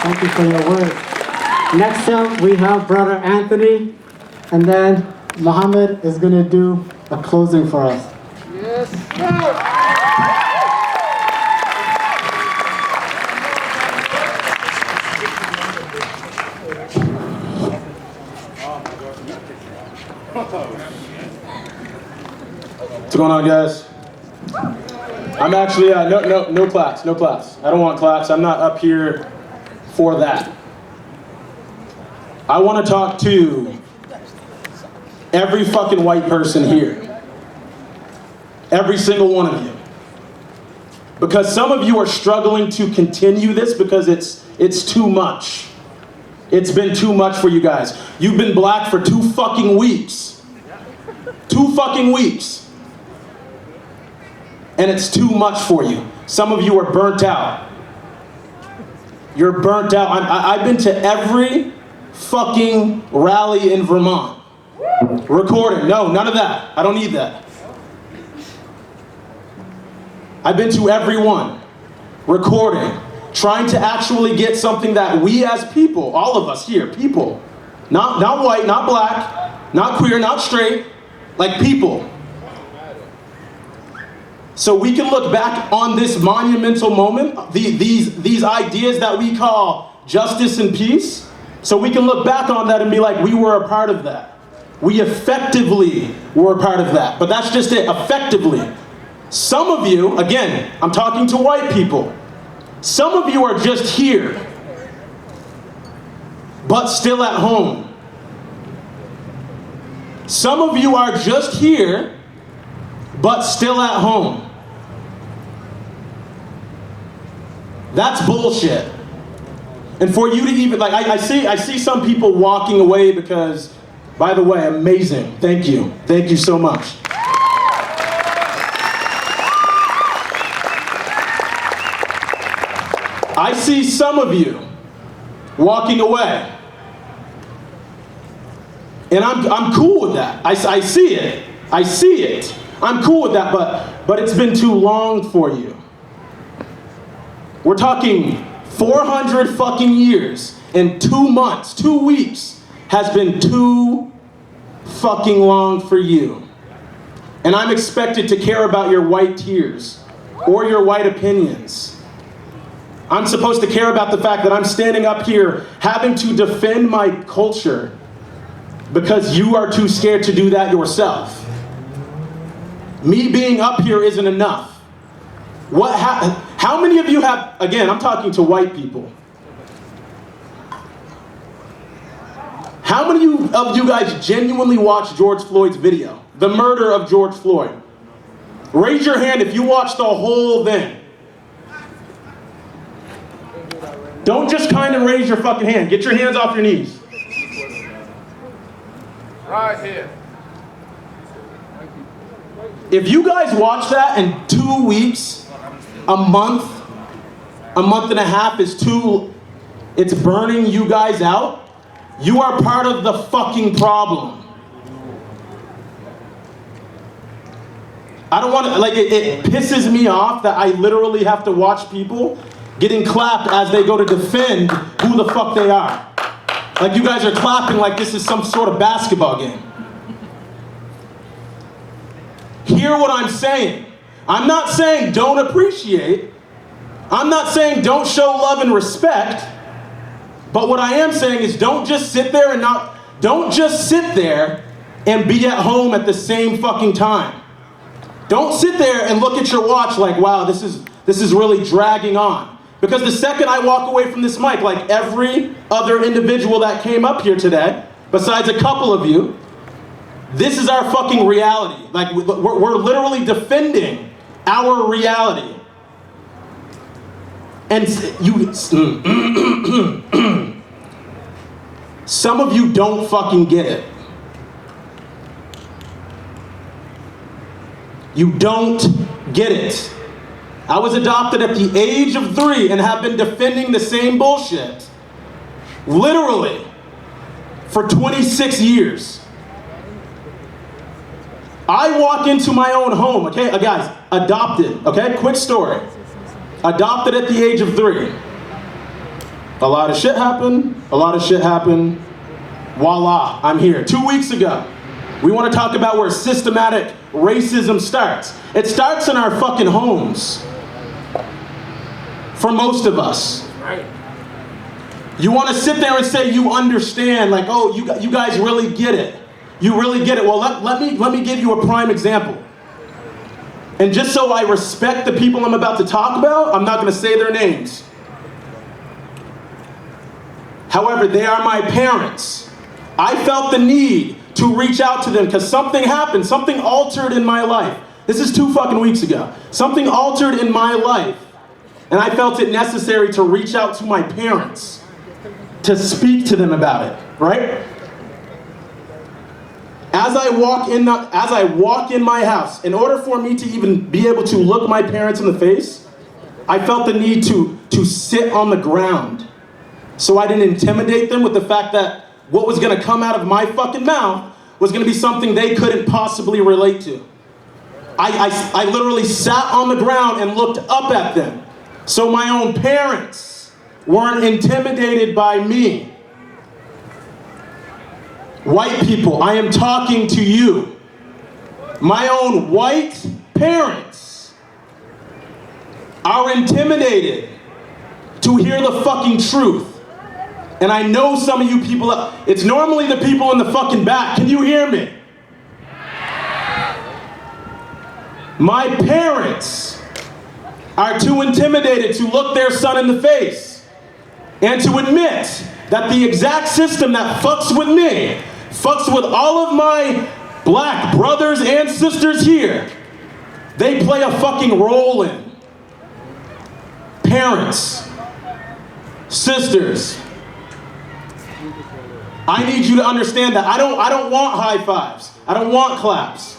Thank you for your words. Next up, we have Brother Anthony, and then Muhammad is going to do a closing for us. Yes, sir. What's going on, guys? I'm actually, no claps, no claps. I don't want claps. I'm not up here for that. I want to talk to every fucking white person here. Every single one of you. Because some of you are struggling to continue this because it's too much. It's been too much for you guys. You've been black for 2 fucking weeks. 2 fucking weeks. And it's too much for you. Some of you are burnt out. You're burnt out. I've been to every fucking rally in Vermont. Recording. No, none of that. I don't need that. I've been to every one. Recording. Trying to actually get something that we as people, all of us here, people, not white, not black, not queer, not straight, like people. So we can look back on this monumental moment, these ideas that we call justice and peace. So we can look back on that and be like, we were a part of that. We effectively were a part of that. But that's just it, effectively. Some of you, again, I'm talking to white people. Some of you are just here, but still at home. Some of you are just here, but still at home. That's bullshit. And for you to even, like, I see some people walking away because, by the way, amazing. Thank you. Thank you so much. I see some of you walking away. And I'm cool with that. I see it. I see it. I'm cool with that, but it's been too long for you. We're talking 400 fucking years and 2 months, 2 weeks has been too fucking long for you. And I'm expected to care about your white tears or your white opinions. I'm supposed to care about the fact that I'm standing up here having to defend my culture because you are too scared to do that yourself. Me being up here isn't enough. How many of you have, again, I'm talking to white people. How many of you guys genuinely watched George Floyd's video? The murder of George Floyd. Raise your hand if you watched the whole thing. Don't just kind of raise your fucking hand. Get your hands off your knees. Right here. If you guys watch that in 2 weeks, a month and a half is it's burning you guys out, you are part of the fucking problem. I don't want to, like, it pisses me off that I literally have to watch people getting clapped as they go to defend who the fuck they are. Like you guys are clapping like this is some sort of basketball game. Hear what I'm saying. I'm not saying don't appreciate. I'm not saying don't show love and respect. But what I am saying is don't just sit there and be at home at the same fucking time. Don't sit there and look at your watch like, wow, this is really dragging on. Because the second I walk away from this mic, like every other individual that came up here today, besides a couple of you, this is our fucking reality. Like, we're literally defending our reality. And some of you don't fucking get it. You don't get it. I was adopted at the age of 3 and have been defending the same bullshit, literally, for 26 years. I walk into my own home, okay, guys, adopted, okay, quick story. Adopted at the age of 3. A lot of shit happened. A lot of shit happened. Voila, I'm here. 2 weeks ago, we want to talk about where systematic racism starts. It starts in our fucking homes. For most of us. You want to sit there and say you understand, like, oh, you guys really get it. You really get it. Well, let me give you a prime example. And just so I respect the people I'm about to talk about, I'm not going to say their names. However, they are my parents. I felt the need to reach out to them because something happened, something altered in my life. This is 2 fucking weeks ago. Something altered in my life. And I felt it necessary to reach out to my parents, to speak to them about it, right? As I walk in my house, in order for me to even be able to look my parents in the face, I felt the need to sit on the ground so I didn't intimidate them with the fact that what was gonna come out of my fucking mouth was gonna be something they couldn't possibly relate to. I literally sat on the ground and looked up at them. So my own parents weren't intimidated by me. White people, I am talking to you. My own white parents are intimidated to hear the fucking truth. And I know some of you people, it's normally the people in the fucking back. Can you hear me? My parents are too intimidated to look their son in the face and to admit that the exact system that fucks with me, fucks with all of my black brothers and sisters here, they play a fucking role in. Parents, sisters, I need you to understand that I don't want high fives. I don't want claps.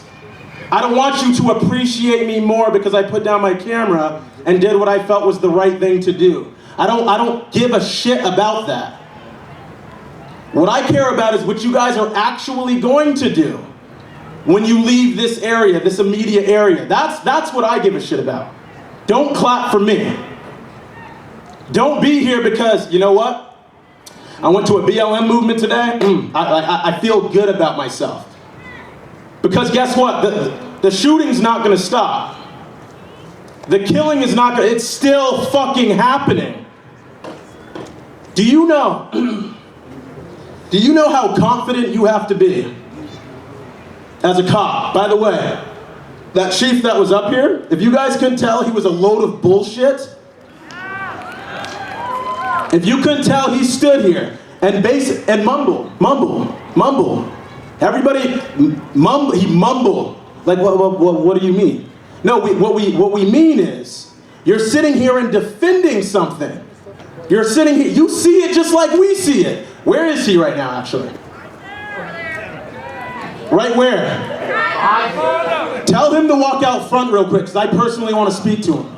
I don't want you to appreciate me more because I put down my camera and did what I felt was the right thing to do. I don't give a shit about that. What I care about is what you guys are actually going to do when you leave this area, this immediate area. That's what I give a shit about. Don't clap for me. Don't be here because, you know what? I went to a BLM movement today. I feel good about myself. Because guess what? The shooting's not gonna stop. The killing is not gonna, it's still fucking happening. Do you know how confident you have to be as a cop? By the way, that chief that was up here, if you guys couldn't tell he was a load of bullshit, if you couldn't tell, he stood here and mumble. Everybody, he mumbled. Like, what do you mean? No, what we mean is, you're sitting here and defending something. You're sitting here, you see it just like we see it. Where is he right now, actually? Right where? Tell him to walk out front real quick, because I personally want to speak to him.